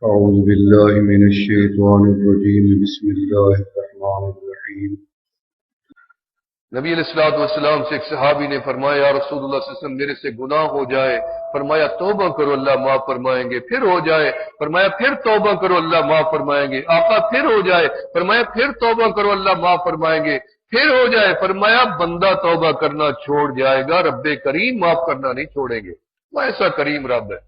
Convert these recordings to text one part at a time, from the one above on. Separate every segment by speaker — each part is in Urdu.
Speaker 1: أعوذ بالله من الشيطان الرجيم بسم الله الرحمن الرحيم
Speaker 2: نبی علیہ الصلوۃ والسلام سے ایک صحابی نے فرمایا یا رسول اللہ صلی اللہ علیہ وسلم میرے سے گناہ ہو جائے، فرمایا توبہ کرو اللہ معاف فرمائیں گے، پھر ہو جائے فرمایا پھر توبہ کرو اللہ معاف فرمائیں گے، آقا پھر ہو جائے فرمایا پھر توبہ کرو اللہ معاف فرمائیں گے، پھر ہو جائے فرمایا بندہ توبہ کرنا چھوڑ جائے گا، رب کریم معاف کرنا نہیں چھوڑیں گے۔ وہ ایسا کریم رب ہے۔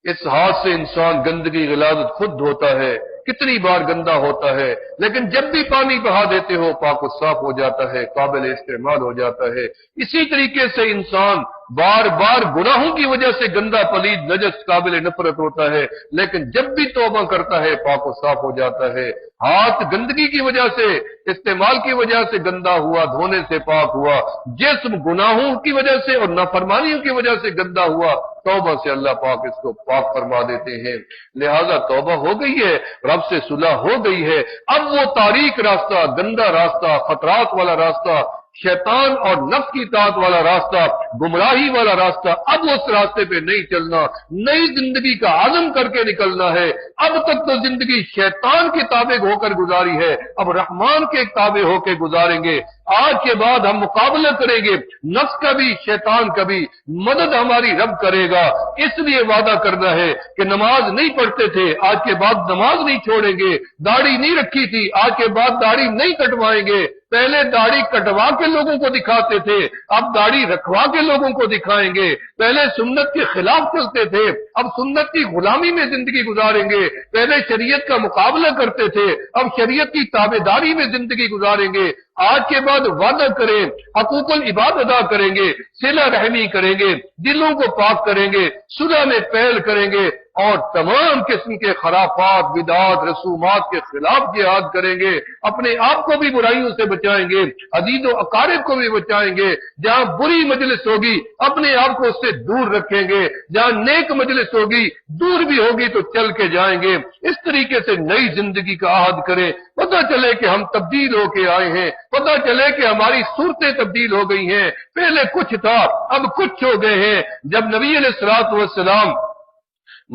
Speaker 2: اس ہاتھ سے انسان گندگی غلاظت خود دھوتا ہے، کتنی بار گندا ہوتا ہے، لیکن جب بھی پانی بہا دیتے ہو پاک و صاف ہو جاتا ہے، قابل استعمال ہو جاتا ہے۔ اسی طریقے سے انسان بار بار گناہوں کی وجہ سے گندا پلید نجس قابل نفرت ہوتا ہے، لیکن جب بھی توبہ کرتا ہے پاک و صاف ہو جاتا ہے۔ ہاتھ گندگی کی وجہ سے، استعمال کی وجہ سے گندا ہوا، دھونے سے پاک ہوا، جسم گناہوں کی وجہ سے اور نافرمانیوں کی وجہ سے گندا ہوا، توبہ سے اللہ پاک اس کو پاک فرما دیتے ہیں۔ لہذا توبہ ہو گئی ہے، رب سے صلح ہو گئی ہے، اب وہ تاریک راستہ، گندا راستہ، خطرات والا راستہ، شیطان اور نفس کی اطاعت والا راستہ، گمراہی والا راستہ، اب اس راستے پہ نہیں چلنا، نئی زندگی کا عزم کر کے نکلنا ہے۔ اب تک تو زندگی شیطان کے تابع ہو کر گزاری ہے، اب رحمان کے تابع ہو کے گزاریں گے۔ آج کے بعد ہم مقابلہ کریں گے، نفس کا بھی شیطان کا بھی، مدد ہماری رب کرے گا۔ اس لیے وعدہ کرنا ہے کہ نماز نہیں پڑھتے تھے، آج کے بعد نماز نہیں چھوڑیں گے، داڑھی نہیں رکھی تھی، آج کے بعد داڑھی نہیں کٹوائیں گے۔ پہلے داڑھی کٹوا کے لوگوں کو دکھاتے تھے، اب داڑھی رکھوا کے لوگوں کو دکھائیں گے۔ پہلے سنت کے خلاف چلتے تھے، اب سنت کی غلامی میں زندگی گزاریں گے۔ پہلے شریعت کا مقابلہ کرتے تھے، اب شریعت کی تابعداری میں زندگی گزاریں گے۔ آج کے بعد وعدہ کریں، حقوق العباد ادا کریں گے، صلہ رحمی کریں گے، دلوں کو پاک کریں گے، صلح میں پہل کریں گے، اور تمام قسم کے خرافات، بدعات، رسومات کے خلاف جہاد کریں گے۔ اپنے آپ کو بھی برائیوں سے بچائیں گے، عزیز و اقارب کو بھی بچائیں گے۔ جہاں بری مجلس ہوگی اپنے آپ کو اس سے دور رکھیں گے، جہاں نیک مجلس ہوگی دور بھی ہوگی تو چل کے جائیں گے۔ اس طریقے سے نئی زندگی کا عہد کریں، پتہ چلے کہ ہم تبدیل ہو کے آئے ہیں، پتہ چلے کہ ہماری صورتیں تبدیل ہو گئی ہیں، پہلے کچھ تھا اب کچھ ہو گئے ہیں۔ جب نبی علیہ الصلوۃ والسلام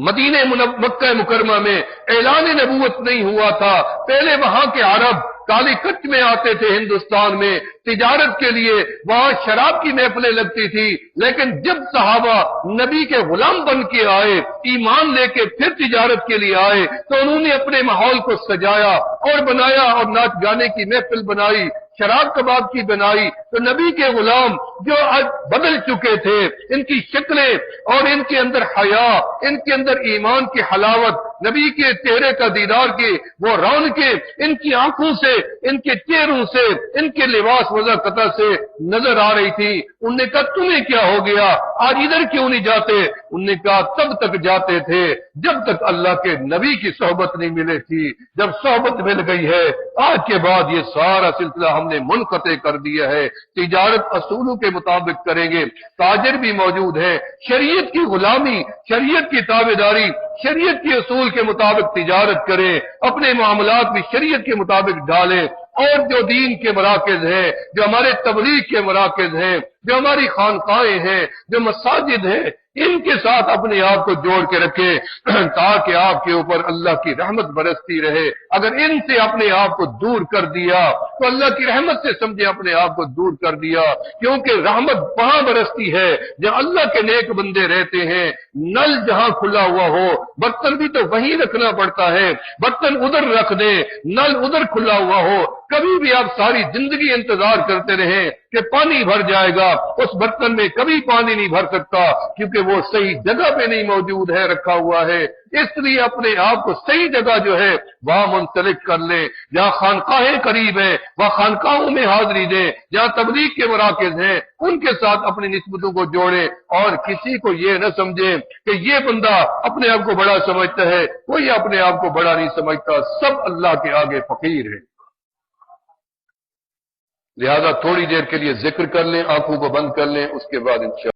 Speaker 2: مدینہ مکہ مکرمہ میں اعلان نبوت نہیں ہوا تھا، پہلے وہاں کے عرب کالی کچ میں آتے تھے ہندوستان میں تجارت کے لیے، وہاں شراب کی محفلیں لگتی تھی، لیکن جب صحابہ نبی کے غلام بن کے آئے، ایمان لے کے پھر تجارت کے لیے آئے، تو انہوں نے اپنے ماحول کو سجایا اور بنایا اور ناچ گانے کی محفل بنائی، شراب کباب کی بنائی۔ تو نبی کے غلام جو آج بدل چکے تھے، ان کی شکلیں اور ان کے اندر حیا، ان کے اندر ایمان کی حلاوت، نبی کے چہرے کا دیدار کی وہ رونقیں ان کی آنکھوں سے، ان کے چہروں سے، ان کے لباس وضاقتہ سے نظر آ رہی تھی۔ انہوں نے کہا تمہیں کیا ہو گیا، آج ادھر کیوں نہیں جاتے؟ انہوں نے کہا تب تک جاتے تھے جب تک اللہ کے نبی کی صحبت نہیں ملے تھی، جب صحبت مل گئی ہے آج کے بعد یہ سارا سلسلہ ہم نے منقطع کر دیا ہے۔ تجارت اصولوں کے مطابق کریں گے، تاجر بھی موجود ہے، شریعت کی غلامی، شریعت کی تابعداری، شریعت کے اصول کے مطابق تجارت کریں، اپنے معاملات بھی شریعت کے مطابق ڈالیں، اور جو دین کے مراکز ہیں، جو ہمارے تبلیغ کے مراکز ہیں، جو ہماری خانقاہیں ہیں، جو مساجد ہیں، ان کے ساتھ اپنے آپ کو جوڑ کے رکھیں تاکہ آپ کے اوپر اللہ کی رحمت برستی رہے۔ اگر ان سے اپنے آپ کو دور کر دیا تو اللہ کی رحمت سے سمجھے اپنے آپ کو دور کر دیا، کیونکہ رحمت وہاں برستی ہے جہاں اللہ کے نیک بندے رہتے ہیں۔ نل جہاں کھلا ہوا ہو برتن بھی تو وہیں رکھنا پڑتا ہے، برتن ادھر رکھ دیں، نل ادھر کھلا ہوا ہو، کبھی بھی آپ ساری زندگی انتظار کرتے رہیں کہ پانی بھر جائے گا، اس برتن میں کبھی پانی نہیں بھر سکتا، کیونکہ وہ صحیح جگہ پہ نہیں موجود ہے، رکھا ہوا ہے۔ اس لیے اپنے آپ کو صحیح جگہ جو ہے وہاں منسلک کر لیں، جہاں خانقاہیں قریب ہیں وہاں خانقاہوں میں حاضری دیں، جہاں تبلیغ کے مراکز ہیں ان کے ساتھ اپنی نسبتوں کو جوڑیں، اور کسی کو یہ نہ سمجھیں کہ یہ بندہ اپنے آپ کو بڑا سمجھتا ہے، کوئی اپنے آپ کو بڑا نہیں سمجھتا، سب اللہ کے آگے فقیر ہیں۔ لہذا تھوڑی دیر کے لیے ذکر کر لیں، آنکھوں کو بند کر لیں، اس کے بعد انشاءاللہ